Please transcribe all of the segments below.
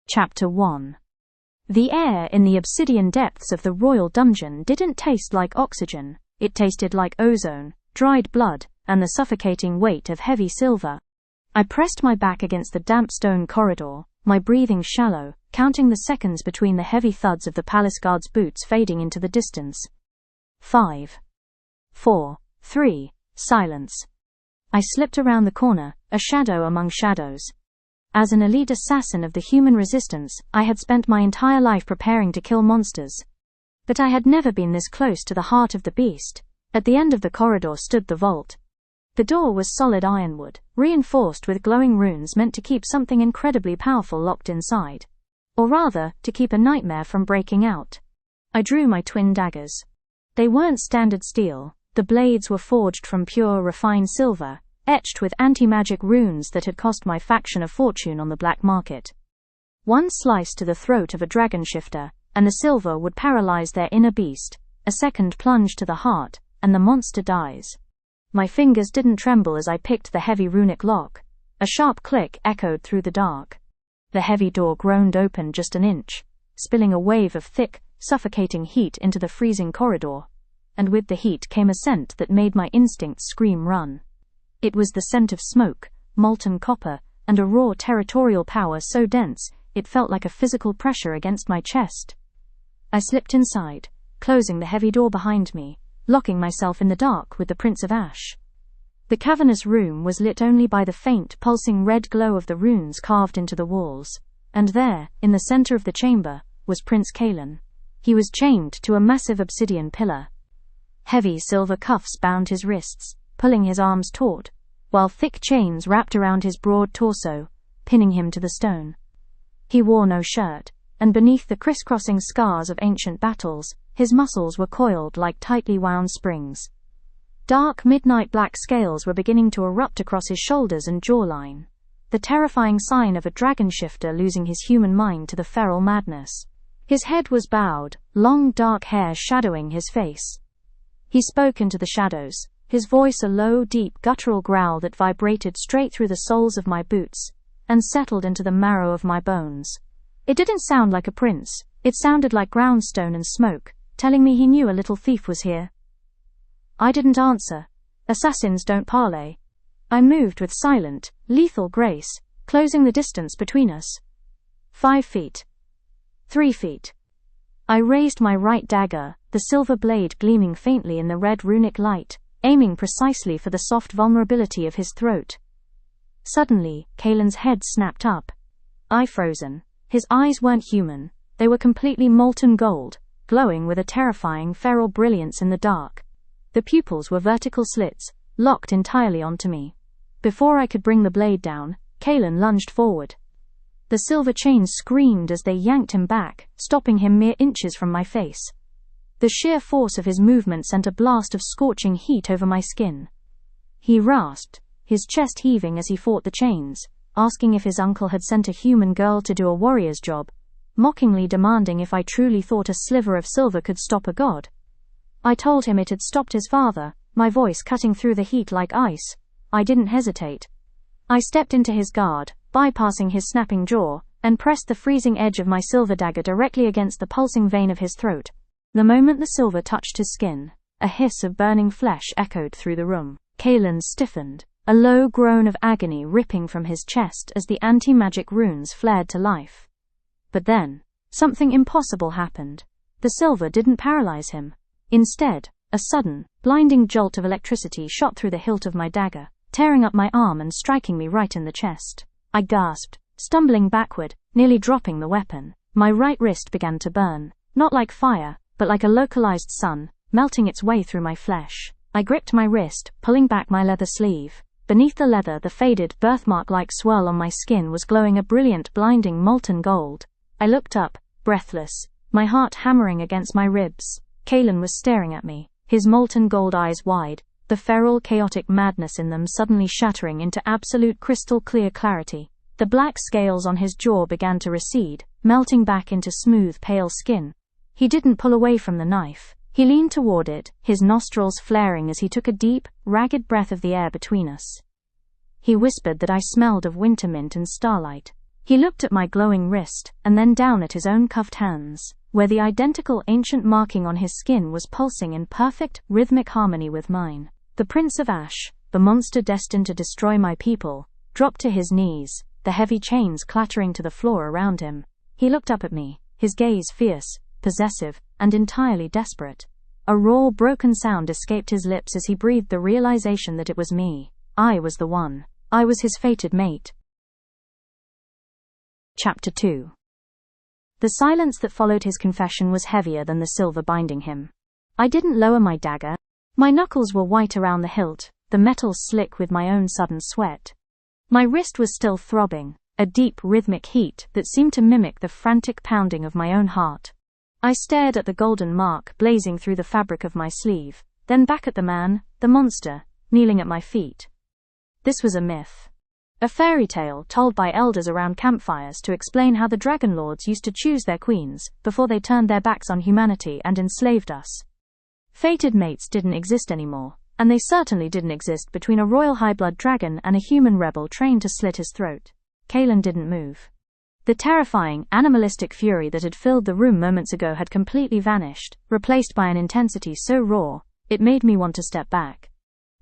Chapter 1. The air in the obsidian depths of the royal dungeon didn't taste like oxygen, it tasted like ozone, dried blood, and the suffocating weight of heavy silver. I pressed my back against the damp stone corridor, my breathing shallow, counting the seconds between the heavy thuds of the palace guard's boots fading into the distance. 5, 4, 3, silence. I slipped around the corner, a shadow among shadows. As an elite assassin of the human resistance, I had spent my entire life preparing to kill monsters. But I had never been this close to the heart of the beast. At the end of the corridor stood the vault. The door was solid ironwood, reinforced with glowing runes meant to keep something incredibly powerful locked inside. Or rather, to keep a nightmare from breaking out. I drew my twin daggers. They weren't standard steel, the blades were forged from pure, refined silver, etched with anti-magic runes that had cost my faction a fortune on the black market. One slice to the throat of a dragon shifter, and the silver would paralyze their inner beast, a second plunge to the heart, and the monster dies. My fingers didn't tremble as I picked the heavy runic lock. A sharp click echoed through the dark. The heavy door groaned open just an inch, spilling a wave of thick, suffocating heat into the freezing corridor. And with the heat came a scent that made my instincts scream run. It was the scent of smoke, molten copper, and a raw territorial power so dense, it felt like a physical pressure against my chest. I slipped inside, closing the heavy door behind me, locking myself in the dark with the Prince of Ash. The cavernous room was lit only by the faint, pulsing red glow of the runes carved into the walls, and there, in the center of the chamber, was Prince Kaelen. He was chained to a massive obsidian pillar. Heavy silver cuffs bound his wrists, pulling his arms taut, while thick chains wrapped around his broad torso, pinning him to the stone. He wore no shirt, and beneath the crisscrossing scars of ancient battles, his muscles were coiled like tightly wound springs. Dark midnight black scales were beginning to erupt across his shoulders and jawline, the terrifying sign of a dragon shifter losing his human mind to the feral madness. His head was bowed, long dark hair shadowing his face. He spoke into the shadows, his voice a low, deep, guttural growl that vibrated straight through the soles of my boots and settled into the marrow of my bones. It didn't sound like a prince, it sounded like groundstone and smoke, telling me he knew a little thief was here. I didn't answer. Assassins don't parley. I moved with silent, lethal grace, closing the distance between us. 5 feet. 3 feet. I raised my right dagger, the silver blade gleaming faintly in the red runic light, aiming precisely for the soft vulnerability of his throat. Suddenly, Kaelen's head snapped up. I frozen. His eyes weren't human, they were completely molten gold, glowing with a terrifying feral brilliance in the dark. The pupils were vertical slits, locked entirely onto me. Before I could bring the blade down, Kaelen lunged forward. The silver chains screamed as they yanked him back, stopping him mere inches from my face. The sheer force of his movement sent a blast of scorching heat over my skin. He rasped, his chest heaving as he fought the chains, asking if his uncle had sent a human girl to do a warrior's job, mockingly demanding if I truly thought a sliver of silver could stop a god. I told him it had stopped his father, my voice cutting through the heat like ice. I didn't hesitate. I stepped into his guard, bypassing his snapping jaw, and pressed the freezing edge of my silver dagger directly against the pulsing vein of his throat. The moment the silver touched his skin, a hiss of burning flesh echoed through the room. Kaelen stiffened, a low groan of agony ripping from his chest as the anti-magic runes flared to life. But then, something impossible happened. The silver didn't paralyze him. Instead, a sudden, blinding jolt of electricity shot through the hilt of my dagger, tearing up my arm and striking me right in the chest. I gasped, stumbling backward, nearly dropping the weapon. My right wrist began to burn, not like fire, but like a localized sun, melting its way through my flesh. I gripped my wrist, pulling back my leather sleeve. Beneath the leather, the faded, birthmark-like swirl on my skin was glowing a brilliant, blinding molten gold. I looked up, breathless, my heart hammering against my ribs. Kaelen was staring at me, his molten gold eyes wide, the feral, chaotic madness in them suddenly shattering into absolute crystal-clear clarity. The black scales on his jaw began to recede, melting back into smooth, pale skin. He didn't pull away from the knife. He leaned toward it, his nostrils flaring as he took a deep, ragged breath of the air between us. He whispered that I smelled of winter mint and starlight. He looked at my glowing wrist, and then down at his own cuffed hands, where the identical ancient marking on his skin was pulsing in perfect, rhythmic harmony with mine. The Prince of Ash, the monster destined to destroy my people, dropped to his knees, the heavy chains clattering to the floor around him. He looked up at me, his gaze fierce, possessive, and entirely desperate. A raw, broken sound escaped his lips as he breathed the realization that it was me. I was the one. I was his fated mate. Chapter 2. The silence that followed his confession was heavier than the silver binding him. I didn't lower my dagger. My knuckles were white around the hilt, the metal slick with my own sudden sweat. My wrist was still throbbing, a deep rhythmic heat that seemed to mimic the frantic pounding of my own heart. I stared at the golden mark blazing through the fabric of my sleeve, then back at the man, the monster, kneeling at my feet. This was a myth. A fairy tale told by elders around campfires to explain how the dragon lords used to choose their queens before they turned their backs on humanity and enslaved us. Fated mates didn't exist anymore, and they certainly didn't exist between a royal high-blood dragon and a human rebel trained to slit his throat. Kaelen didn't move. The terrifying, animalistic fury that had filled the room moments ago had completely vanished, replaced by an intensity so raw, it made me want to step back.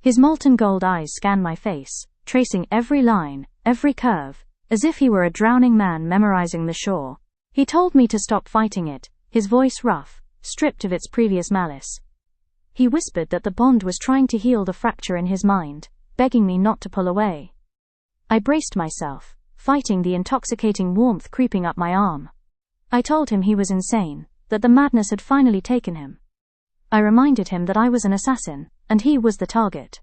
His molten gold eyes scanned my face, tracing every line, every curve, as if he were a drowning man memorizing the shore. He told me to stop fighting it, his voice rough, stripped of its previous malice. He whispered that the bond was trying to heal the fracture in his mind, begging me not to pull away. I braced myself, fighting the intoxicating warmth creeping up my arm. I told him he was insane, that the madness had finally taken him. I reminded him that I was an assassin, and he was the target.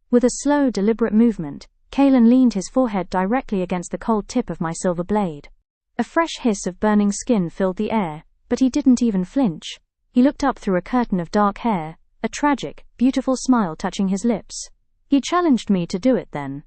With a slow, deliberate movement, Kaelen leaned his forehead directly against the cold tip of my silver blade. A fresh hiss of burning skin filled the air, but he didn't even flinch. He looked up through a curtain of dark hair, a tragic, beautiful smile touching his lips. He challenged me to do it then.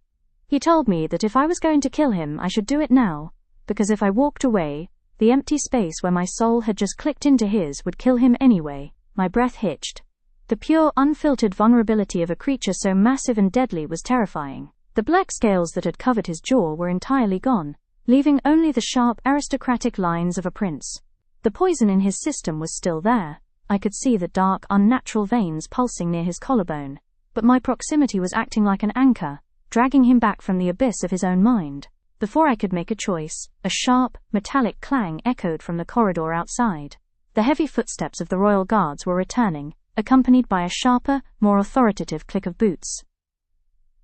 He told me that if I was going to kill him I should do it now, because if I walked away, the empty space where my soul had just clicked into his would kill him anyway. My breath hitched. The pure, unfiltered vulnerability of a creature so massive and deadly was terrifying. The black scales that had covered his jaw were entirely gone, leaving only the sharp, aristocratic lines of a prince. The poison in his system was still there. I could see the dark, unnatural veins pulsing near his collarbone, but my proximity was acting like an anchor, dragging him back from the abyss of his own mind. Before I could make a choice, a sharp, metallic clang echoed from the corridor outside. The heavy footsteps of the royal guards were returning, accompanied by a sharper, more authoritative click of boots.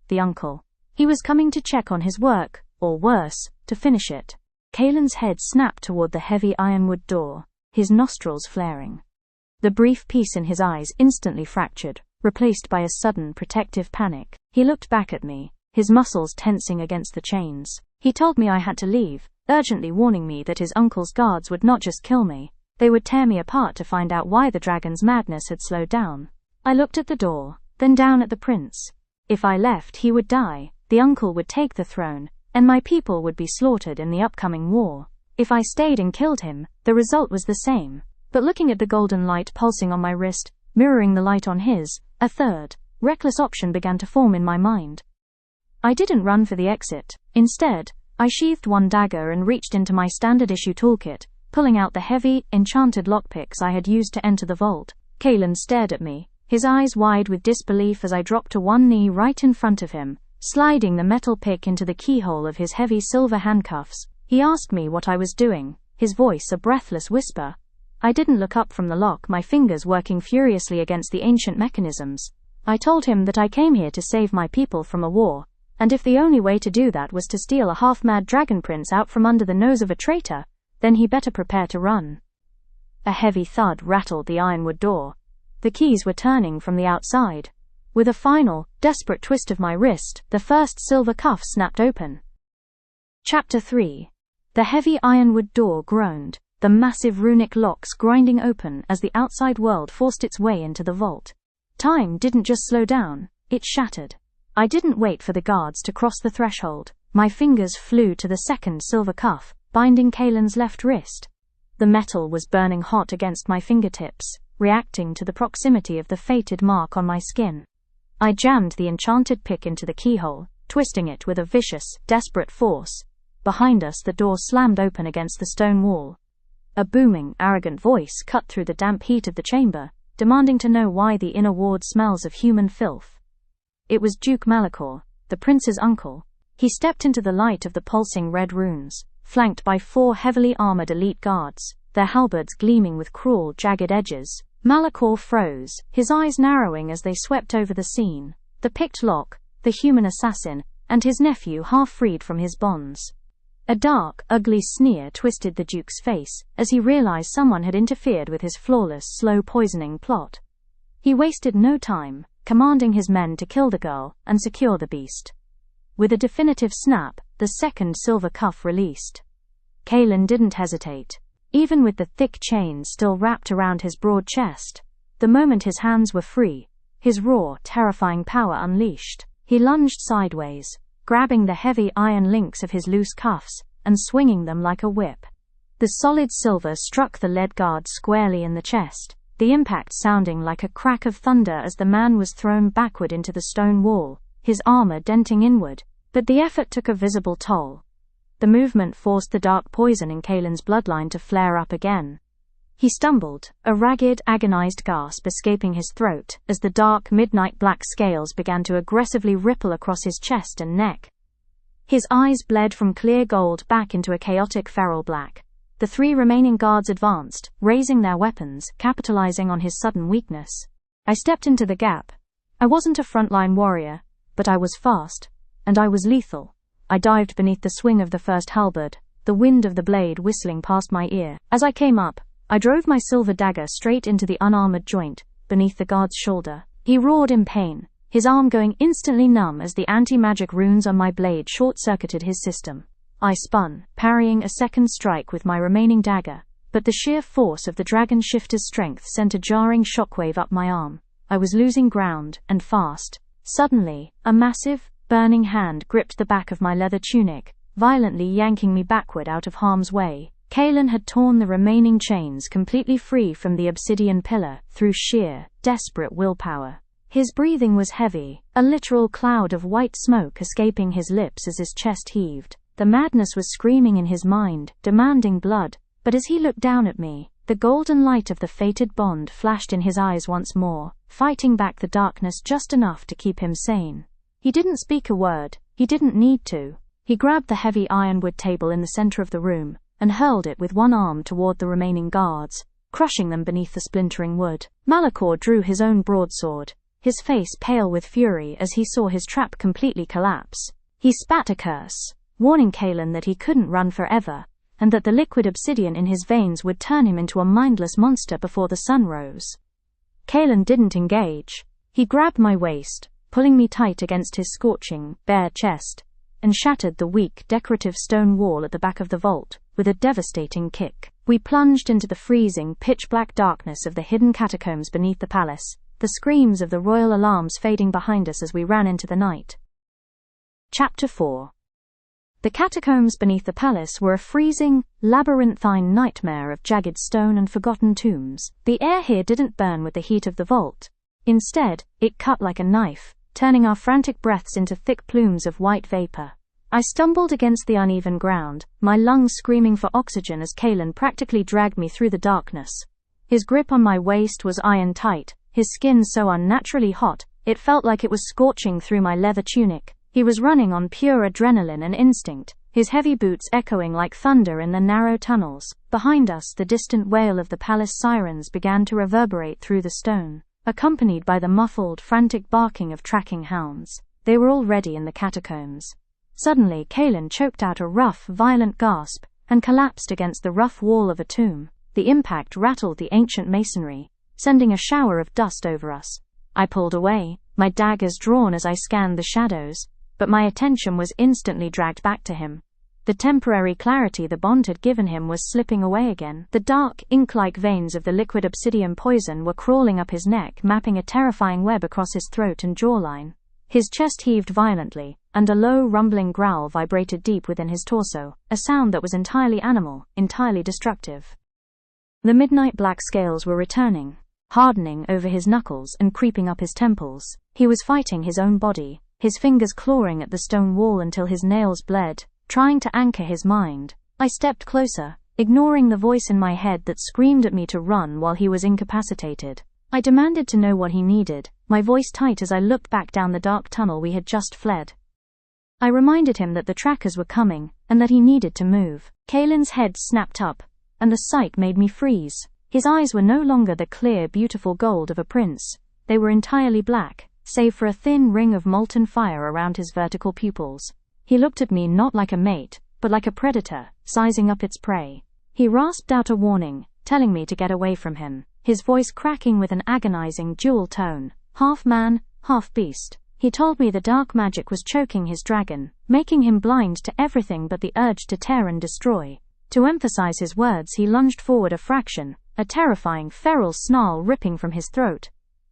The uncle. He was coming to check on his work, or worse, to finish it. Kaelen's head snapped toward the heavy ironwood door, his nostrils flaring. The brief peace in his eyes instantly fractured, replaced by a sudden protective panic. He looked back at me, his muscles tensing against the chains. He told me I had to leave, urgently warning me that his uncle's guards would not just kill me, they would tear me apart to find out why the dragon's madness had slowed down. I looked at the door, then down at the prince. If I left, he would die, the uncle would take the throne, and my people would be slaughtered in the upcoming war. If I stayed and killed him, the result was the same. But looking at the golden light pulsing on my wrist, mirroring the light on his, a third, reckless option began to form in my mind. I didn't run for the exit. Instead, I sheathed one dagger and reached into my standard-issue toolkit, pulling out the heavy, enchanted lockpicks I had used to enter the vault. Kaelen stared at me, his eyes wide with disbelief as I dropped to one knee right in front of him, sliding the metal pick into the keyhole of his heavy silver handcuffs. He asked me what I was doing, his voice a breathless whisper. I didn't look up from the lock, my fingers working furiously against the ancient mechanisms. I told him that I came here to save my people from a war, and if the only way to do that was to steal a half-mad dragon prince out from under the nose of a traitor, then he better prepare to run. A heavy thud rattled the ironwood door. The keys were turning from the outside. With a final, desperate twist of my wrist, the first silver cuff snapped open. Chapter 3. The heavy ironwood door groaned, the massive runic locks grinding open as the outside world forced its way into the vault. Time didn't just slow down, it shattered. I didn't wait for the guards to cross the threshold. My fingers flew to the second silver cuff, binding Kaelen's left wrist. The metal was burning hot against my fingertips, reacting to the proximity of the fated mark on my skin. I jammed the enchanted pick into the keyhole, twisting it with a vicious, desperate force. Behind us, the door slammed open against the stone wall. A booming, arrogant voice cut through the damp heat of the chamber, demanding to know why the inner ward smells of human filth. It was Duke Malachor, the prince's uncle. He stepped into the light of the pulsing red runes, flanked by 4 heavily armored elite guards, their halberds gleaming with cruel, jagged edges. Malachor froze, his eyes narrowing as they swept over the scene. The picked lock, the human assassin, and his nephew half freed from his bonds. A dark, ugly sneer twisted the Duke's face as he realized someone had interfered with his flawless, slow poisoning plot. He wasted no time, commanding his men to kill the girl and secure the beast. With a definitive snap, the second silver cuff released. Kaelen didn't hesitate. Even with the thick chains still wrapped around his broad chest, the moment his hands were free, his raw, terrifying power unleashed, he lunged sideways, grabbing the heavy iron links of his loose cuffs and swinging them like a whip. The solid silver struck the lead guard squarely in the chest, the impact sounding like a crack of thunder as the man was thrown backward into the stone wall, his armor denting inward, but the effort took a visible toll. The movement forced the dark poison in Kaelen's bloodline to flare up again. He stumbled, a ragged, agonized gasp escaping his throat as the dark, midnight black scales began to aggressively ripple across his chest and neck. His eyes bled from clear gold back into a chaotic feral black. The 3 remaining guards advanced, raising their weapons, capitalizing on his sudden weakness. I stepped into the gap. I wasn't a frontline warrior, but I was fast, and I was lethal. I dived beneath the swing of the first halberd, the wind of the blade whistling past my ear. As I came up, I drove my silver dagger straight into the unarmored joint, beneath the guard's shoulder. He roared in pain, his arm going instantly numb as the anti-magic runes on my blade short-circuited his system. I spun, parrying a second strike with my remaining dagger, but the sheer force of the dragon shifter's strength sent a jarring shockwave up my arm. I was losing ground, and fast. Suddenly, a massive, burning hand gripped the back of my leather tunic, violently yanking me backward out of harm's way. Kaelen had torn the remaining chains completely free from the obsidian pillar through sheer, desperate willpower. His breathing was heavy, a literal cloud of white smoke escaping his lips as his chest heaved. The madness was screaming in his mind, demanding blood, but as he looked down at me, the golden light of the fated bond flashed in his eyes once more, fighting back the darkness just enough to keep him sane. He didn't speak a word, he didn't need to. He grabbed the heavy ironwood table in the center of the room, and hurled it with one arm toward the remaining guards, crushing them beneath the splintering wood. Malachor drew his own broadsword, his face pale with fury as he saw his trap completely collapse. He spat a curse, warning Kaelen that he couldn't run forever, and that the liquid obsidian in his veins would turn him into a mindless monster before the sun rose. Kaelen didn't engage. He grabbed my waist, pulling me tight against his scorching, bare chest, and shattered the weak, decorative stone wall at the back of the vault with a devastating kick. We plunged into the freezing, pitch-black darkness of the hidden catacombs beneath the palace, the screams of the royal alarms fading behind us as we ran into the night. Chapter 4. The catacombs beneath the palace were a freezing, labyrinthine nightmare of jagged stone and forgotten tombs. The air here didn't burn with the heat of the vault. Instead, it cut like a knife, turning our frantic breaths into thick plumes of white vapor. I stumbled against the uneven ground, my lungs screaming for oxygen as Kaelen practically dragged me through the darkness. His grip on my waist was iron-tight, his skin so unnaturally hot, it felt like it was scorching through my leather tunic. He was running on pure adrenaline and instinct, his heavy boots echoing like thunder in the narrow tunnels. Behind us, the distant wail of the palace sirens began to reverberate through the stone, accompanied by the muffled, frantic barking of tracking hounds. They were already in the catacombs. Suddenly, Kaelen choked out a rough, violent gasp and collapsed against the rough wall of a tomb. The impact rattled the ancient masonry, sending a shower of dust over us. I pulled away, my daggers drawn as I scanned the shadows, but my attention was instantly dragged back to him. The temporary clarity the bond had given him was slipping away again. The dark, ink-like veins of the liquid obsidian poison were crawling up his neck, mapping a terrifying web across his throat and jawline. His chest heaved violently, and a low, rumbling growl vibrated deep within his torso, a sound that was entirely animal, entirely destructive. The midnight black scales were returning, hardening over his knuckles and creeping up his temples. He was fighting his own body, his fingers clawing at the stone wall until his nails bled, trying to anchor his mind. I stepped closer, ignoring the voice in my head that screamed at me to run while he was incapacitated. I demanded to know what he needed, my voice tight as I looked back down the dark tunnel we had just fled. I reminded him that the trackers were coming, and that he needed to move. Kaelen's head snapped up, and the sight made me freeze. His eyes were no longer the clear, beautiful gold of a prince. They were entirely black, save for a thin ring of molten fire around his vertical pupils. He looked at me not like a mate, but like a predator, sizing up its prey. He rasped out a warning, telling me to get away from him, his voice cracking with an agonizing dual tone, half man, half beast. He told me the dark magic was choking his dragon, making him blind to everything but the urge to tear and destroy. To emphasize his words, he lunged forward a fraction, a terrifying feral snarl ripping from his throat.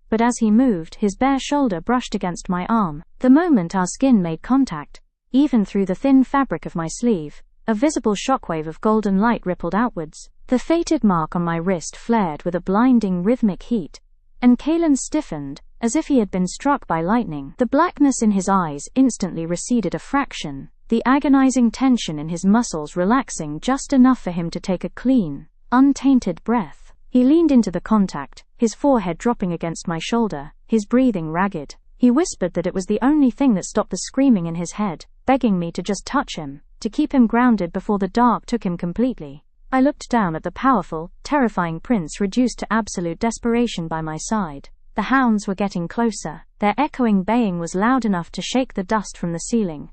But as he moved, his bare shoulder brushed against my arm. The moment our skin made contact, even through the thin fabric of my sleeve, a visible shockwave of golden light rippled outwards. The fated mark on my wrist flared with a blinding rhythmic heat, and Kaelen stiffened, as if he had been struck by lightning. The blackness in his eyes instantly receded a fraction, the agonizing tension in his muscles relaxing just enough for him to take a clean, untainted breath. He leaned into the contact, his forehead dropping against my shoulder, his breathing ragged. He whispered that it was the only thing that stopped the screaming in his head, begging me to just touch him, to keep him grounded before the dark took him completely. I looked down at the powerful, terrifying prince reduced to absolute desperation by my side. The hounds were getting closer. Their echoing baying was loud enough to shake the dust from the ceiling.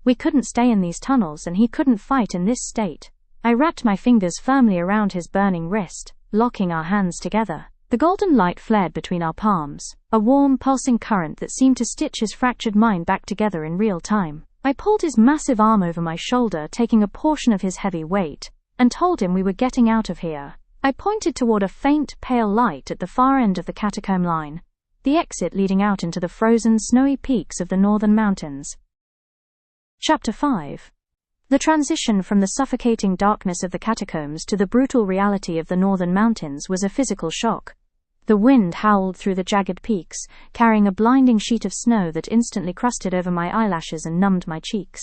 We couldn't stay in these tunnels, and he couldn't fight in this state. I wrapped my fingers firmly around his burning wrist, locking our hands together. The golden light flared between our palms, a warm, pulsing current that seemed to stitch his fractured mind back together in real time. I pulled his massive arm over my shoulder, taking a portion of his heavy weight, and told him we were getting out of here. I pointed toward a faint, pale light at the far end of the catacomb line, the exit leading out into the frozen, snowy peaks of the northern mountains. Chapter 5. The transition from the suffocating darkness of the catacombs to the brutal reality of the northern mountains was a physical shock. The wind howled through the jagged peaks, carrying a blinding sheet of snow that instantly crusted over my eyelashes and numbed my cheeks.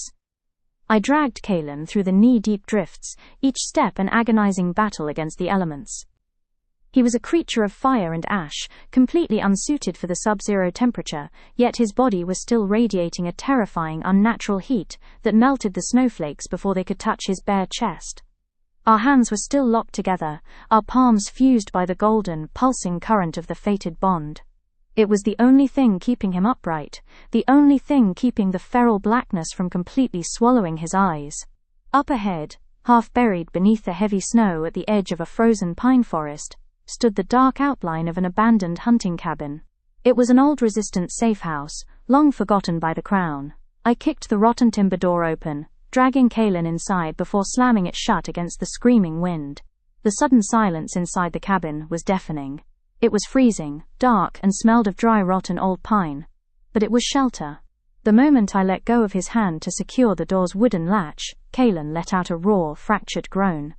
I dragged Kaelen through the knee-deep drifts, each step an agonizing battle against the elements. He was a creature of fire and ash, completely unsuited for the sub-zero temperature, yet his body was still radiating a terrifying, unnatural heat that melted the snowflakes before they could touch his bare chest. Our hands were still locked together, our palms fused by the golden, pulsing current of the fated bond. It was the only thing keeping him upright, the only thing keeping the feral blackness from completely swallowing his eyes. Up ahead, half buried beneath the heavy snow at the edge of a frozen pine forest, stood the dark outline of an abandoned hunting cabin. It was an old resistant safe house, long forgotten by the crown. I kicked the rotten timber door open, dragging Kaelen inside before slamming it shut against the screaming wind. The sudden silence inside the cabin was deafening. It was freezing, dark, and smelled of dry rot and old pine. But it was shelter. The moment I let go of his hand to secure the door's wooden latch, Kaelen let out a raw, fractured groan.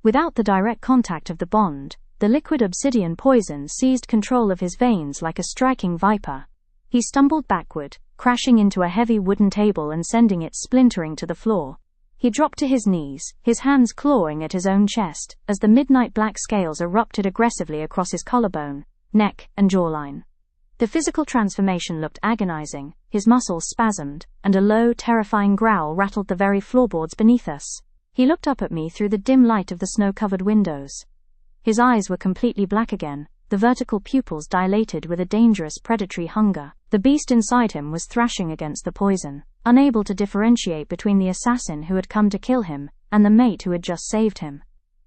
Without the direct contact of the bond, the liquid obsidian poison seized control of his veins like a striking viper. He stumbled backward, crashing into a heavy wooden table and sending it splintering to the floor. He dropped to his knees, his hands clawing at his own chest, as the midnight black scales erupted aggressively across his collarbone, neck, and jawline. The physical transformation looked agonizing, his muscles spasmed, and a low, terrifying growl rattled the very floorboards beneath us. He looked up at me through the dim light of the snow-covered windows. His eyes were completely black again, the vertical pupils dilated with a dangerous predatory hunger. The beast inside him was thrashing against the poison, unable to differentiate between the assassin who had come to kill him and the mate who had just saved him.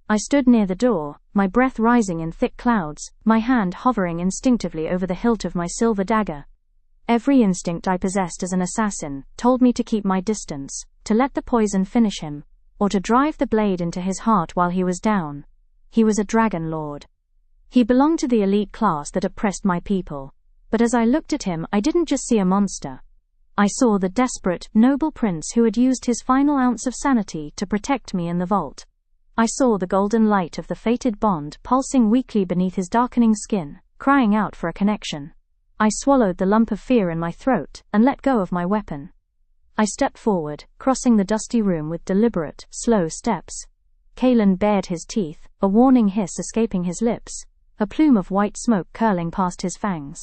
I stood near the door, my breath rising in thick clouds, my hand hovering instinctively over the hilt of my silver dagger. Every instinct I possessed as an assassin told me to keep my distance, to let the poison finish him, or to drive the blade into his heart while he was down. He was a dragon lord. He belonged to the elite class that oppressed my people. But as I looked at him, I didn't just see a monster. I saw the desperate, noble prince who had used his final ounce of sanity to protect me in the vault. I saw the golden light of the fated bond pulsing weakly beneath his darkening skin, crying out for a connection. I swallowed the lump of fear in my throat and let go of my weapon. I stepped forward, crossing the dusty room with deliberate, slow steps. Kaelen bared his teeth, a warning hiss escaping his lips, a plume of white smoke curling past his fangs.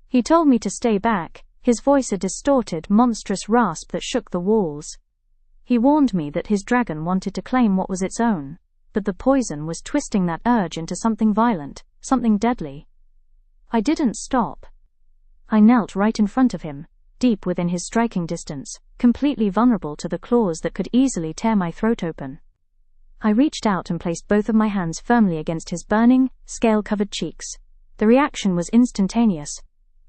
He told me to stay back, his voice a distorted, monstrous rasp that shook the walls. He warned me that his dragon wanted to claim what was its own, but the poison was twisting that urge into something violent, something deadly. I didn't stop. I knelt right in front of him, deep within his striking distance, completely vulnerable to the claws that could easily tear my throat open. I reached out and placed both of my hands firmly against his burning, scale-covered cheeks. The reaction was instantaneous.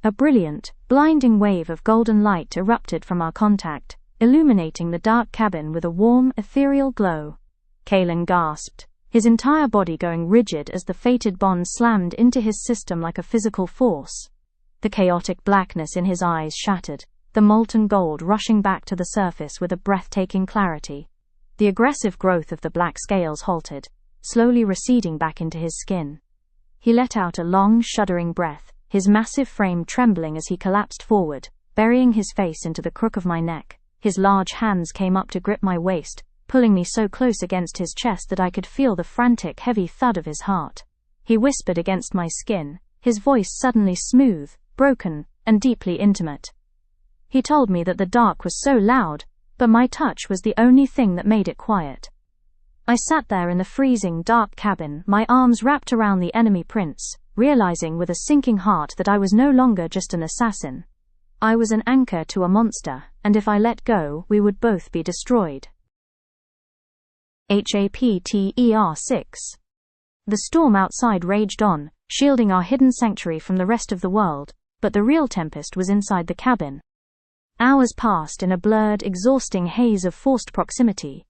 A brilliant, blinding wave of golden light erupted from our contact, illuminating the dark cabin with a warm, ethereal glow. Kaelen gasped, his entire body going rigid as the fated bond slammed into his system like a physical force. The chaotic blackness in his eyes shattered, the molten gold rushing back to the surface with a breathtaking clarity. The aggressive growth of the black scales halted, slowly receding back into his skin. He let out a long, shuddering breath, his massive frame trembling as he collapsed forward, burying his face into the crook of my neck. His large hands came up to grip my waist, pulling me so close against his chest that I could feel the frantic, heavy thud of his heart. He whispered against my skin, his voice suddenly smooth, broken, and deeply intimate. He told me that the dark was so loud, but my touch was the only thing that made it quiet. I sat there in the freezing, dark cabin, my arms wrapped around the enemy prince, realizing with a sinking heart that I was no longer just an assassin. I was an anchor to a monster, and if I let go, we would both be destroyed. Chapter 6. The storm outside raged on, shielding our hidden sanctuary from the rest of the world, but the real tempest was inside the cabin. Hours passed in a blurred, exhausting haze of forced proximity.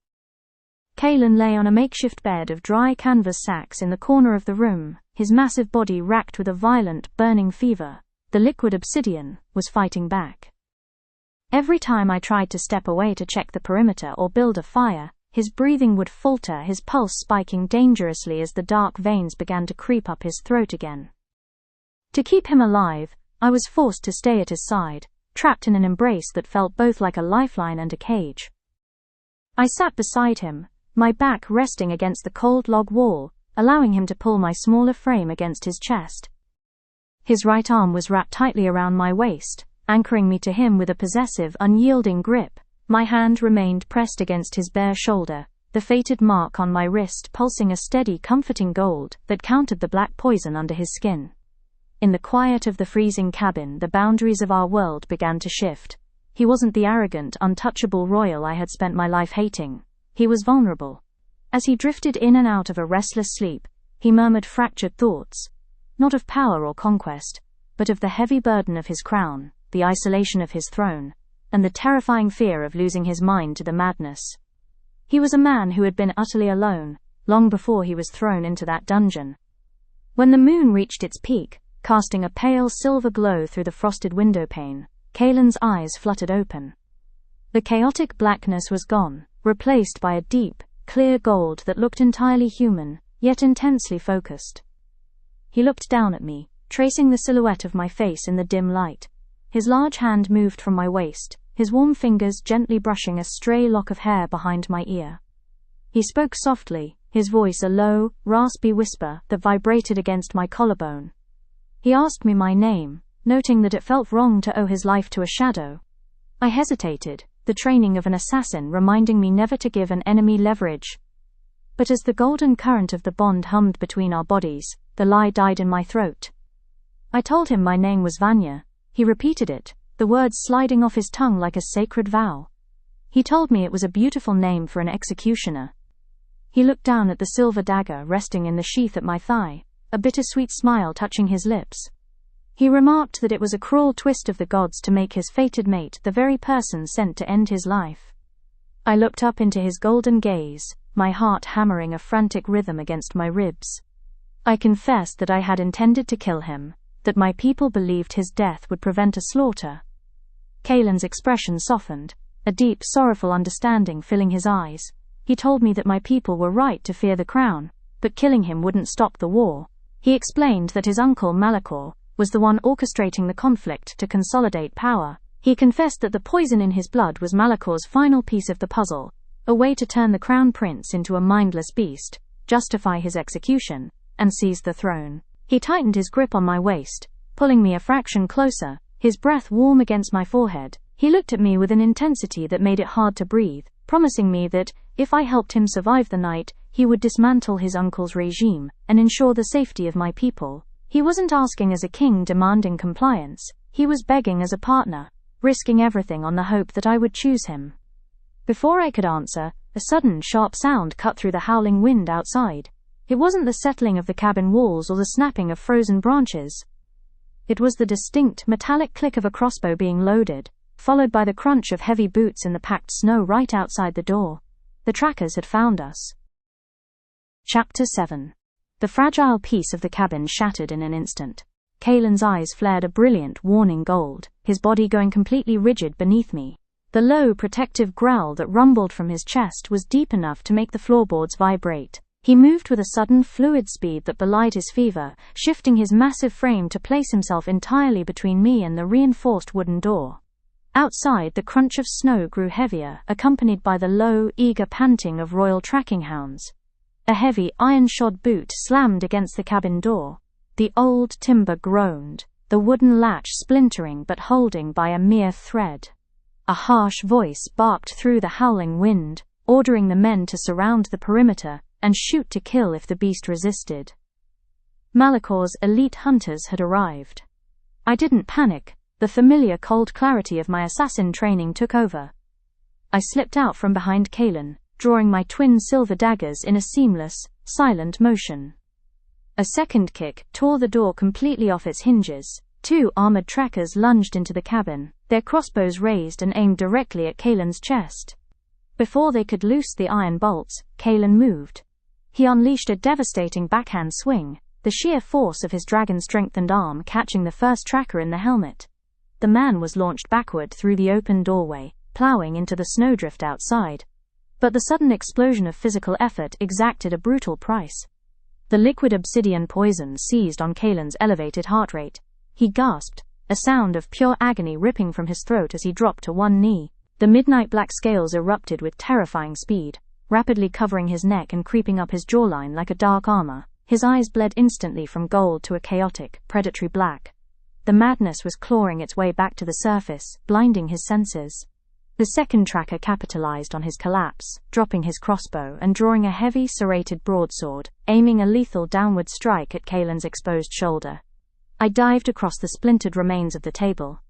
Kaelen lay on a makeshift bed of dry canvas sacks in the corner of the room, his massive body racked with a violent, burning fever. The liquid obsidian was fighting back. Every time I tried to step away to check the perimeter or build a fire, his breathing would falter, his pulse spiking dangerously as the dark veins began to creep up his throat again. To keep him alive, I was forced to stay at his side, trapped in an embrace that felt both like a lifeline and a cage. I sat beside him, my back resting against the cold log wall, allowing him to pull my smaller frame against his chest. His right arm was wrapped tightly around my waist, anchoring me to him with a possessive, unyielding grip. My hand remained pressed against his bare shoulder, the fated mark on my wrist pulsing a steady, comforting gold that countered the black poison under his skin. In the quiet of the freezing cabin, the boundaries of our world began to shift. He wasn't the arrogant, untouchable royal I had spent my life hating. He was vulnerable. As he drifted in and out of a restless sleep, he murmured fractured thoughts, not of power or conquest, but of the heavy burden of his crown, the isolation of his throne, and the terrifying fear of losing his mind to the madness. He was a man who had been utterly alone, long before he was thrown into that dungeon. When the moon reached its peak, casting a pale silver glow through the frosted window pane, Kaelen's eyes fluttered open. The chaotic blackness was gone, replaced by a deep, clear gold that looked entirely human, yet intensely focused. He looked down at me, tracing the silhouette of my face in the dim light. His large hand moved from my waist, his warm fingers gently brushing a stray lock of hair behind my ear. He spoke softly, his voice a low, raspy whisper that vibrated against my collarbone. He asked me my name, noting that it felt wrong to owe his life to a shadow. I hesitated, the training of an assassin reminding me never to give an enemy leverage. But as the golden current of the bond hummed between our bodies, the lie died in my throat. I told him my name was Vanya. He repeated it, the words sliding off his tongue like a sacred vow. He told me it was a beautiful name for an executioner. He looked down at the silver dagger resting in the sheath at my thigh, a bittersweet smile touching his lips. He remarked that it was a cruel twist of the gods to make his fated mate the very person sent to end his life. I looked up into his golden gaze, my heart hammering a frantic rhythm against my ribs. I confessed that I had intended to kill him, that my people believed his death would prevent a slaughter. Kaelen's expression softened, a deep, sorrowful understanding filling his eyes. He told me that my people were right to fear the crown, but killing him wouldn't stop the war. He explained that his uncle Malachor was the one orchestrating the conflict to consolidate power. He confessed that the poison in his blood was Malakor's final piece of the puzzle, a way to turn the crown prince into a mindless beast, justify his execution, and seize the throne. He tightened his grip on my waist, pulling me a fraction closer, his breath warm against my forehead. He looked at me with an intensity that made it hard to breathe, promising me that, if I helped him survive the night, he would dismantle his uncle's regime and ensure the safety of my people. He wasn't asking as a king demanding compliance, he was begging as a partner, risking everything on the hope that I would choose him. Before I could answer, a sudden sharp sound cut through the howling wind outside. It wasn't the settling of the cabin walls or the snapping of frozen branches. It was the distinct metallic click of a crossbow being loaded, followed by the crunch of heavy boots in the packed snow right outside the door. The trackers had found us. Chapter 7. The fragile piece of the cabin shattered in an instant. Kaelen's eyes flared a brilliant, warning gold, his body going completely rigid beneath me. The low, protective growl that rumbled from his chest was deep enough to make the floorboards vibrate. He moved with a sudden, fluid speed that belied his fever, shifting his massive frame to place himself entirely between me and the reinforced wooden door. Outside, the crunch of snow grew heavier, accompanied by the low, eager panting of royal tracking hounds. A heavy, iron-shod boot slammed against the cabin door. The old timber groaned, the wooden latch splintering but holding by a mere thread. A harsh voice barked through the howling wind, ordering the men to surround the perimeter and shoot to kill if the beast resisted. Malakor's elite hunters had arrived. I didn't panic. The familiar cold clarity of my assassin training took over. I slipped out from behind Kaelen, drawing my twin silver daggers in a seamless, silent motion. A second kick tore the door completely off its hinges. 2 armored trackers lunged into the cabin, their crossbows raised and aimed directly at Kaelen's chest. Before they could loose the iron bolts, Kaelen moved. He unleashed a devastating backhand swing, the sheer force of his dragon-strengthened arm catching the first tracker in the helmet. The man was launched backward through the open doorway, plowing into the snowdrift outside. But the sudden explosion of physical effort exacted a brutal price. The liquid obsidian poison seized on Kaelen's elevated heart rate. He gasped, a sound of pure agony ripping from his throat as he dropped to one knee. The midnight black scales erupted with terrifying speed, rapidly covering his neck and creeping up his jawline like a dark armor. His eyes bled instantly from gold to a chaotic, predatory black. The madness was clawing its way back to the surface, blinding his senses. The second tracker capitalized on his collapse, dropping his crossbow and drawing a heavy, serrated broadsword, aiming a lethal downward strike at Kaelen's exposed shoulder. I dived across the splintered remains of the table.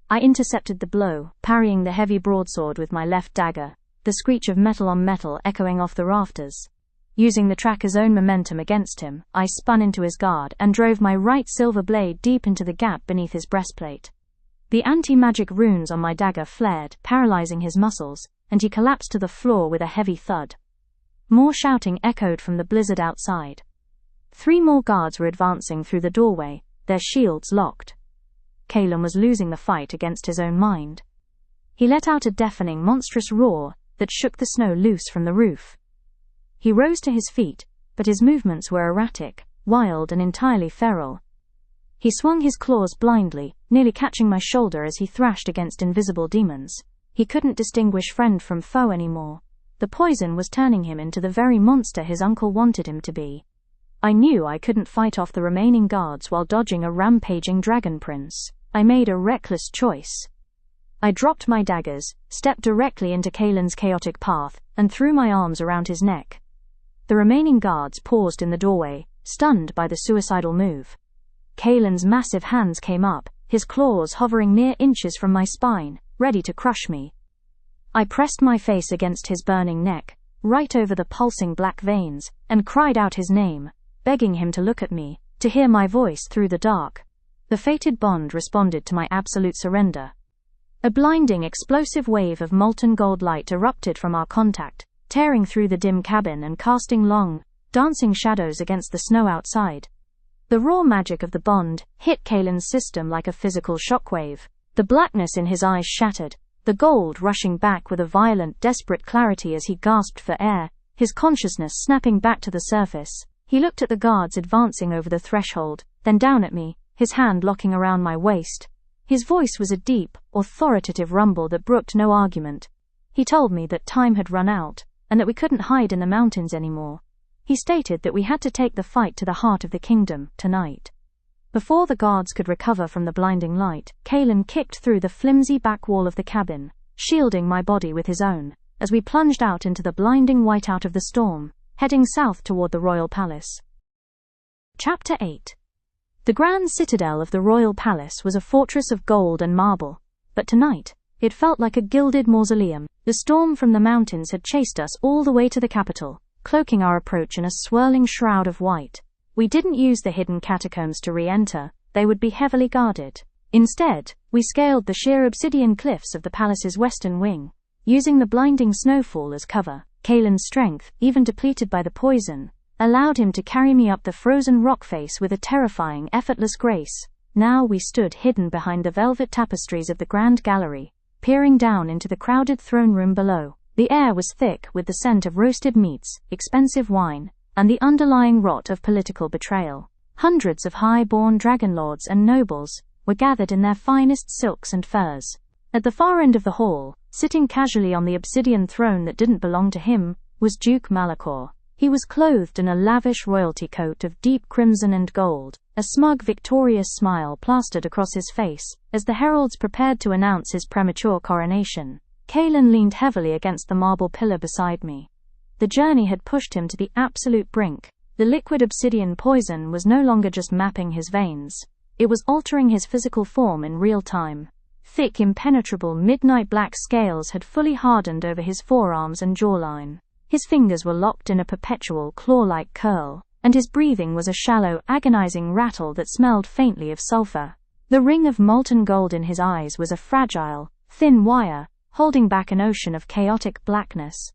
I intercepted the blow, parrying the heavy broadsword with my left dagger, the screech of metal on metal echoing off the rafters. Using the tracker's own momentum against him, I spun into his guard and drove my right silver blade deep into the gap beneath his breastplate. The anti-magic runes on my dagger flared, paralyzing his muscles, and he collapsed to the floor with a heavy thud. More shouting echoed from the blizzard outside. 3 more guards were advancing through the doorway, their shields locked. Kaelen was losing the fight against his own mind. He let out a deafening, monstrous roar that shook the snow loose from the roof. He rose to his feet, but his movements were erratic, wild and entirely feral. He swung his claws blindly, nearly catching my shoulder as he thrashed against invisible demons. He couldn't distinguish friend from foe anymore. The poison was turning him into the very monster his uncle wanted him to be. I knew I couldn't fight off the remaining guards while dodging a rampaging dragon prince. I made a reckless choice. I dropped my daggers, stepped directly into Kaelen's chaotic path, and threw my arms around his neck. The remaining guards paused in the doorway, stunned by the suicidal move. Kaelen's massive hands came up, his claws hovering mere inches from my spine, ready to crush me. I pressed my face against his burning neck, right over the pulsing black veins, and cried out his name, begging him to look at me, to hear my voice through the dark. The fated bond responded to my absolute surrender. A blinding, explosive wave of molten gold light erupted from our contact, tearing through the dim cabin and casting long, dancing shadows against the snow outside. The raw magic of the bond hit Kaelen's system like a physical shockwave. The blackness in his eyes shattered, the gold rushing back with a violent, desperate clarity as he gasped for air, his consciousness snapping back to the surface. He looked at the guards advancing over the threshold, then down at me, his hand locking around my waist. His voice was a deep, authoritative rumble that brooked no argument. He told me that time had run out, and that we couldn't hide in the mountains anymore. He stated that we had to take the fight to the heart of the kingdom, tonight. Before the guards could recover from the blinding light, Kaelen kicked through the flimsy back wall of the cabin, shielding my body with his own, as we plunged out into the blinding whiteout of the storm, heading south toward the royal palace. Chapter 8. The grand citadel of the royal palace was a fortress of gold and marble, but tonight, it felt like a gilded mausoleum. The storm from the mountains had chased us all the way to the capital, cloaking our approach in a swirling shroud of white. We didn't use the hidden catacombs to re-enter, they would be heavily guarded. Instead, we scaled the sheer obsidian cliffs of the palace's western wing, using the blinding snowfall as cover. Kaelen's strength, even depleted by the poison, allowed him to carry me up the frozen rock face with a terrifying, effortless grace. Now we stood hidden behind the velvet tapestries of the grand gallery, peering down into the crowded throne room below. The air was thick with the scent of roasted meats, expensive wine, and the underlying rot of political betrayal. Hundreds of high-born dragonlords and nobles were gathered in their finest silks and furs. At the far end of the hall, sitting casually on the obsidian throne that didn't belong to him, was Duke Malachor. He was clothed in a lavish royalty coat of deep crimson and gold, a smug, victorious smile plastered across his face as the heralds prepared to announce his premature coronation. Kaelen leaned heavily against the marble pillar beside me. The journey had pushed him to the absolute brink. The liquid obsidian poison was no longer just mapping his veins. It was altering his physical form in real time. Thick, impenetrable, midnight black scales had fully hardened over his forearms and jawline. His fingers were locked in a perpetual claw-like curl, and his breathing was a shallow, agonizing rattle that smelled faintly of sulfur. The ring of molten gold in his eyes was a fragile, thin wire, holding back an ocean of chaotic blackness.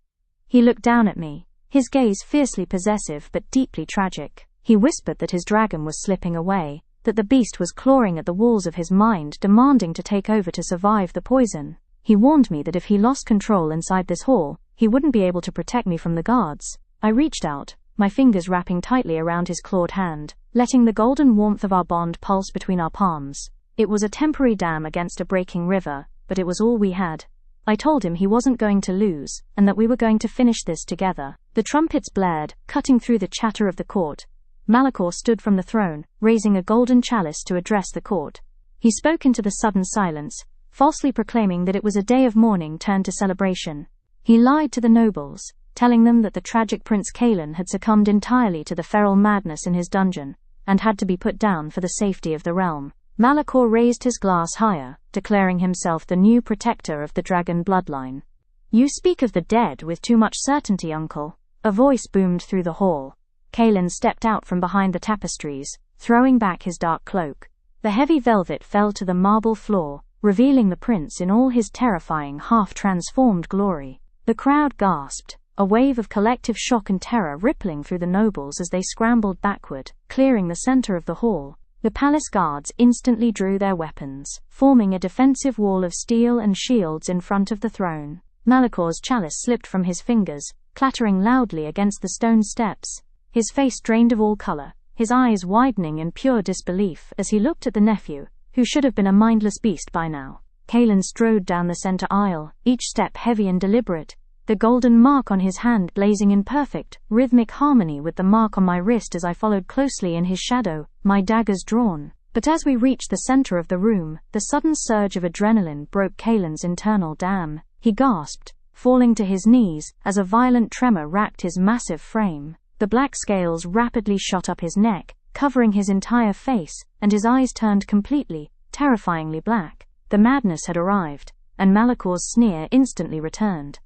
He looked down at me, his gaze fiercely possessive but deeply tragic. He whispered that his dragon was slipping away, that the beast was clawing at the walls of his mind, demanding to take over to survive the poison. He warned me that if he lost control inside this hall, he wouldn't be able to protect me from the guards. I reached out, my fingers wrapping tightly around his clawed hand, letting the golden warmth of our bond pulse between our palms. It was a temporary dam against a breaking river, but it was all we had. I told him he wasn't going to lose, and that we were going to finish this together. The trumpets blared, cutting through the chatter of the court. Malachor stood from the throne, raising a golden chalice to address the court. He spoke into the sudden silence, falsely proclaiming that it was a day of mourning turned to celebration. He lied to the nobles, telling them that the tragic Prince Kaelen had succumbed entirely to the feral madness in his dungeon, and had to be put down for the safety of the realm. Malachor raised his glass higher, declaring himself the new protector of the dragon bloodline. "You speak of the dead with too much certainty, uncle," a voice boomed through the hall. Kaelen stepped out from behind the tapestries, throwing back his dark cloak. The heavy velvet fell to the marble floor, revealing the prince in all his terrifying, half-transformed glory. The crowd gasped, a wave of collective shock and terror rippling through the nobles as they scrambled backward, clearing the center of the hall. The palace guards instantly drew their weapons, forming a defensive wall of steel and shields in front of the throne. Malachor's chalice slipped from his fingers, clattering loudly against the stone steps. His face drained of all color, his eyes widening in pure disbelief as he looked at the nephew, who should have been a mindless beast by now. Kaelen strode down the center aisle, each step heavy and deliberate, the golden mark on his hand blazing in perfect, rhythmic harmony with the mark on my wrist as I followed closely in his shadow, my daggers drawn. But as we reached the center of the room, the sudden surge of adrenaline broke Kaelen's internal dam. He gasped, falling to his knees as a violent tremor racked his massive frame. The black scales rapidly shot up his neck, covering his entire face, and his eyes turned completely, terrifyingly black. The madness had arrived, and Malachor's sneer instantly returned.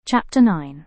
Chapter 9.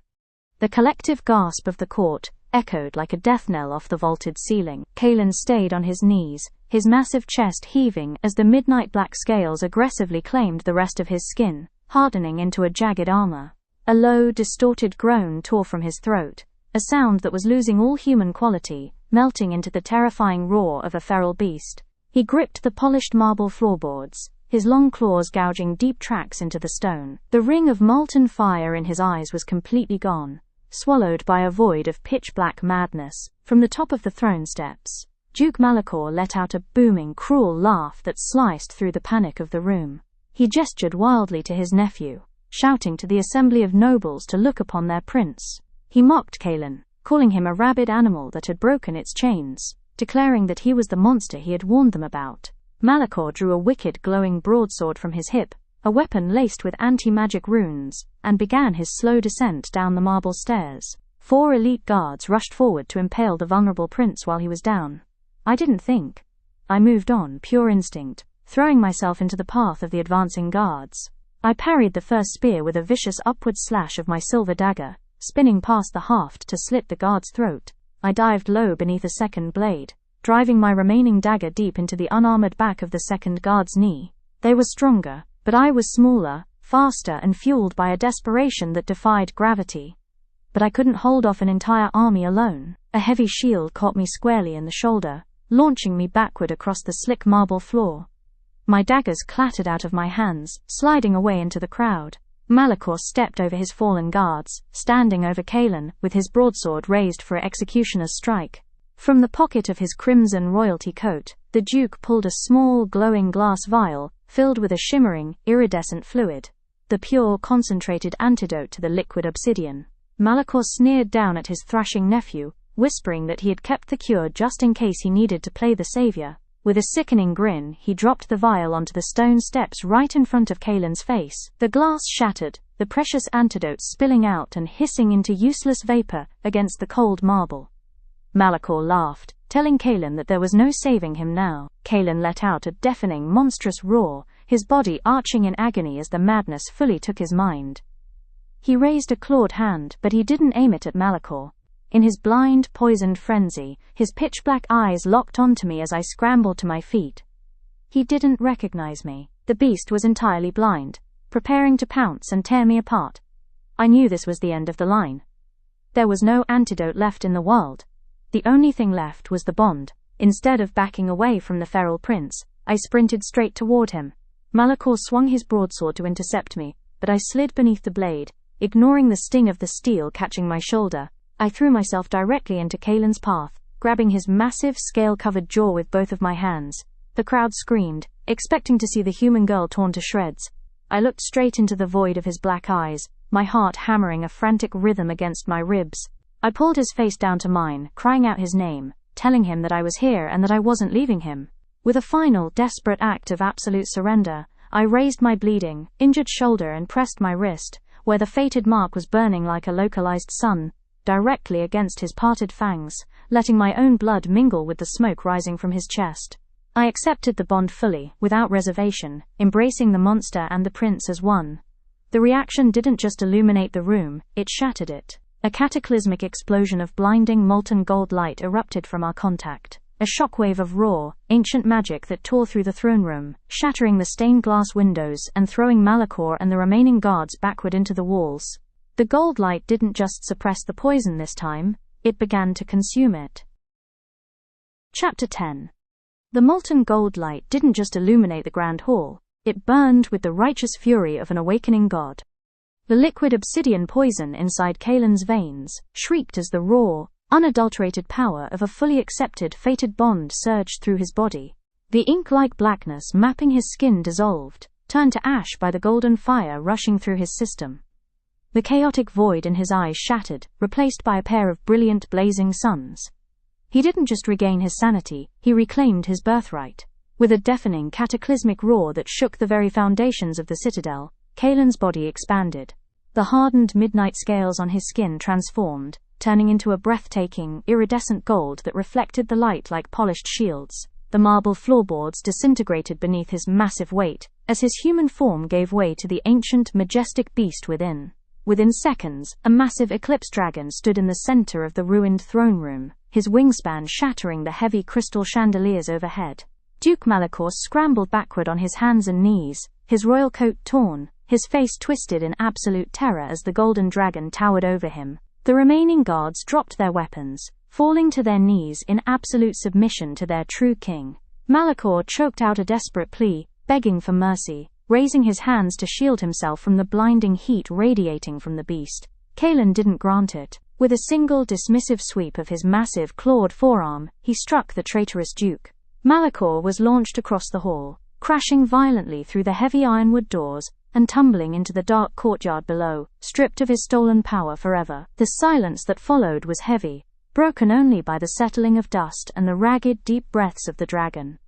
The collective gasp of the court echoed like a death knell off the vaulted ceiling. Kaelen stayed on his knees, his massive chest heaving as the midnight black scales aggressively claimed the rest of his skin, hardening into a jagged armor. A low, distorted groan tore from his throat, a sound that was losing all human quality, melting into the terrifying roar of a feral beast. He gripped the polished marble floorboards, his long claws gouging deep tracks into the stone. The ring of molten fire in his eyes was completely gone, swallowed by a void of pitch-black madness. From the top of the throne steps, Duke Malachor let out a booming, cruel laugh that sliced through the panic of the room. He gestured wildly to his nephew, shouting to the assembly of nobles to look upon their prince. He mocked Kaelen, calling him a rabid animal that had broken its chains, declaring that he was the monster he had warned them about. Malachor drew a wicked glowing broadsword from his hip, a weapon laced with anti-magic runes, and began his slow descent down the marble stairs. 4 elite guards rushed forward to impale the vulnerable prince while he was down. I didn't think. I moved on, pure instinct, throwing myself into the path of the advancing guards. I parried the first spear with a vicious upward slash of my silver dagger, spinning past the haft to slit the guard's throat. I dived low beneath a second blade, driving my remaining dagger deep into the unarmored back of the second guard's knee. They were stronger, but I was smaller, faster, and fueled by a desperation that defied gravity. But I couldn't hold off an entire army alone. A heavy shield caught me squarely in the shoulder, launching me backward across the slick marble floor. My daggers clattered out of my hands, sliding away into the crowd. Malachor stepped over his fallen guards, standing over Kaelen, with his broadsword raised for an executioner's strike. From the pocket of his crimson royalty coat, the Duke pulled a small, glowing glass vial, filled with a shimmering, iridescent fluid. The pure, concentrated antidote to the liquid obsidian. Malachor sneered down at his thrashing nephew, whispering that he had kept the cure just in case he needed to play the savior. With a sickening grin, he dropped the vial onto the stone steps right in front of Kaelen's face. The glass shattered, the precious antidote spilling out and hissing into useless vapor against the cold marble. Malachor laughed, telling Kaelen that there was no saving him now. Kaelen let out a deafening, monstrous roar, his body arching in agony as the madness fully took his mind. He raised a clawed hand, but he didn't aim it at Malachor. In his blind, poisoned frenzy, his pitch-black eyes locked onto me as I scrambled to my feet. He didn't recognize me. The beast was entirely blind, preparing to pounce and tear me apart. I knew this was the end of the line. There was no antidote left in the world. The only thing left was the bond. Instead of backing away from the feral prince, I sprinted straight toward him. Malachor swung his broadsword to intercept me, but I slid beneath the blade, ignoring the sting of the steel catching my shoulder. I threw myself directly into Kaelen's path, grabbing his massive, scale-covered jaw with both of my hands. The crowd screamed, expecting to see the human girl torn to shreds. I looked straight into the void of his black eyes, my heart hammering a frantic rhythm against my ribs. I pulled his face down to mine, crying out his name, telling him that I was here and that I wasn't leaving him. With a final, desperate act of absolute surrender, I raised my bleeding, injured shoulder and pressed my wrist, where the fated mark was burning like a localized sun, directly against his parted fangs, letting my own blood mingle with the smoke rising from his chest. I accepted the bond fully, without reservation, embracing the monster and the prince as one. The reaction didn't just illuminate the room, it shattered it. A cataclysmic explosion of blinding molten gold light erupted from our contact. A shockwave of raw, ancient magic that tore through the throne room, shattering the stained glass windows and throwing Malachor and the remaining guards backward into the walls. The gold light didn't just suppress the poison this time, it began to consume it. Chapter 10. The molten gold light didn't just illuminate the grand hall, it burned with the righteous fury of an awakening god. The liquid obsidian poison inside Kaelen's veins shrieked as the raw, unadulterated power of a fully accepted fated bond surged through his body. The ink-like blackness mapping his skin dissolved, turned to ash by the golden fire rushing through his system. The chaotic void in his eyes shattered, replaced by a pair of brilliant, blazing suns. He didn't just regain his sanity, he reclaimed his birthright. With a deafening, cataclysmic roar that shook the very foundations of the citadel, Kaelen's body expanded. The hardened midnight scales on his skin transformed, turning into a breathtaking, iridescent gold that reflected the light like polished shields. The marble floorboards disintegrated beneath his massive weight, as his human form gave way to the ancient, majestic beast within. Within seconds, a massive eclipse dragon stood in the center of the ruined throne room, his wingspan shattering the heavy crystal chandeliers overhead. Duke Malachor scrambled backward on his hands and knees, his royal coat torn, his face twisted in absolute terror as the golden dragon towered over him. The remaining guards dropped their weapons, falling to their knees in absolute submission to their true king. Malachor choked out a desperate plea, begging for mercy, raising his hands to shield himself from the blinding heat radiating from the beast. Kaelen didn't grant it. With a single dismissive sweep of his massive clawed forearm, he struck the traitorous Duke. Malachor was launched across the hall, crashing violently through the heavy ironwood doors and tumbling into the dark courtyard below, stripped of his stolen power forever. The silence that followed was heavy, broken only by the settling of dust and the ragged, deep breaths of the dragon.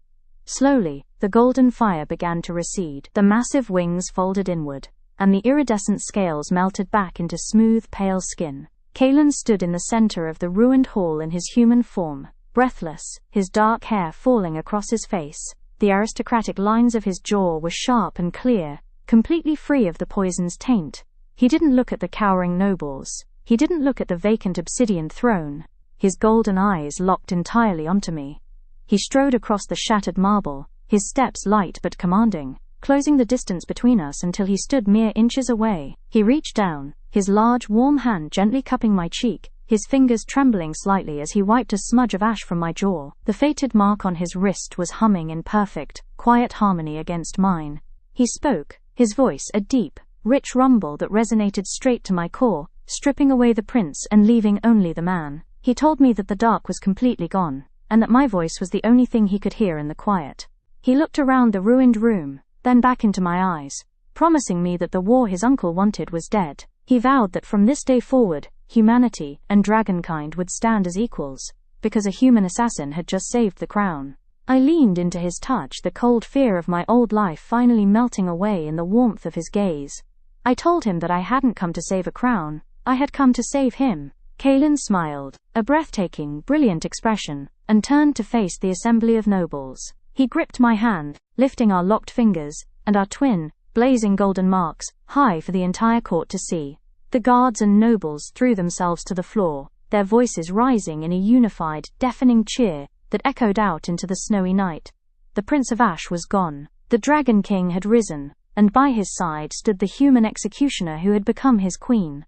Slowly, the golden fire began to recede, the massive wings folded inward, and the iridescent scales melted back into smooth, pale skin. Kaelen stood in the center of the ruined hall in his human form, breathless, his dark hair falling across his face. The aristocratic lines of his jaw were sharp and clear, completely free of the poison's taint. He didn't look at the cowering nobles. He didn't look at the vacant obsidian throne. His golden eyes locked entirely onto me. He strode across the shattered marble, his steps light but commanding, closing the distance between us until he stood mere inches away. He reached down, his large, warm hand gently cupping my cheek, his fingers trembling slightly as he wiped a smudge of ash from my jaw. The fated mark on his wrist was humming in perfect, quiet harmony against mine. He spoke, his voice a deep, rich rumble that resonated straight to my core, stripping away the prince and leaving only the man. He told me that the dark was completely gone, and that my voice was the only thing he could hear in the quiet. He looked around the ruined room, then back into my eyes, promising me that the war his uncle wanted was dead. He vowed that from this day forward, humanity and dragonkind would stand as equals, because a human assassin had just saved the crown. I leaned into his touch, the cold fear of my old life finally melting away in the warmth of his gaze. I told him that I hadn't come to save a crown, I had come to save him. Kaelen smiled, a breathtaking, brilliant expression, and turned to face the assembly of nobles. He gripped my hand, lifting our locked fingers, and our twin, blazing golden marks, high for the entire court to see. The guards and nobles threw themselves to the floor, their voices rising in a unified, deafening cheer that echoed out into the snowy night. The Prince of Ash was gone. The Dragon King had risen, and by his side stood the human executioner who had become his queen.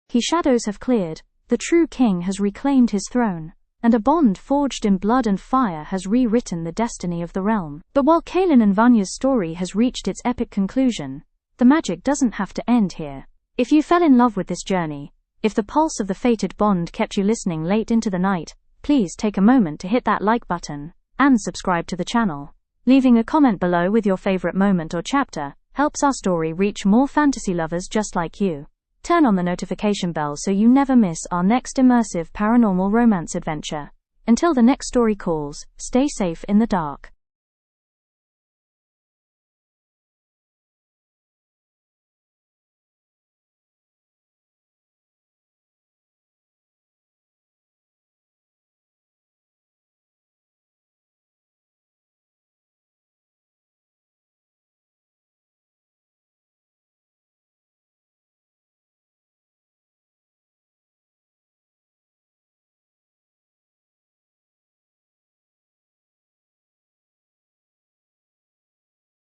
His shadows have cleared, the true king has reclaimed his throne, and a bond forged in blood and fire has rewritten the destiny of the realm. But while Kaelen and Vanya's story has reached its epic conclusion, the magic doesn't have to end here. If you fell in love with this journey, if the pulse of the fated bond kept you listening late into the night, please take a moment to hit that like button, and subscribe to the channel. Leaving a comment below with your favorite moment or chapter helps our story reach more fantasy lovers just like you. Turn on the notification bell so you never miss our next immersive paranormal romance adventure. Until the next story calls, stay safe in the dark.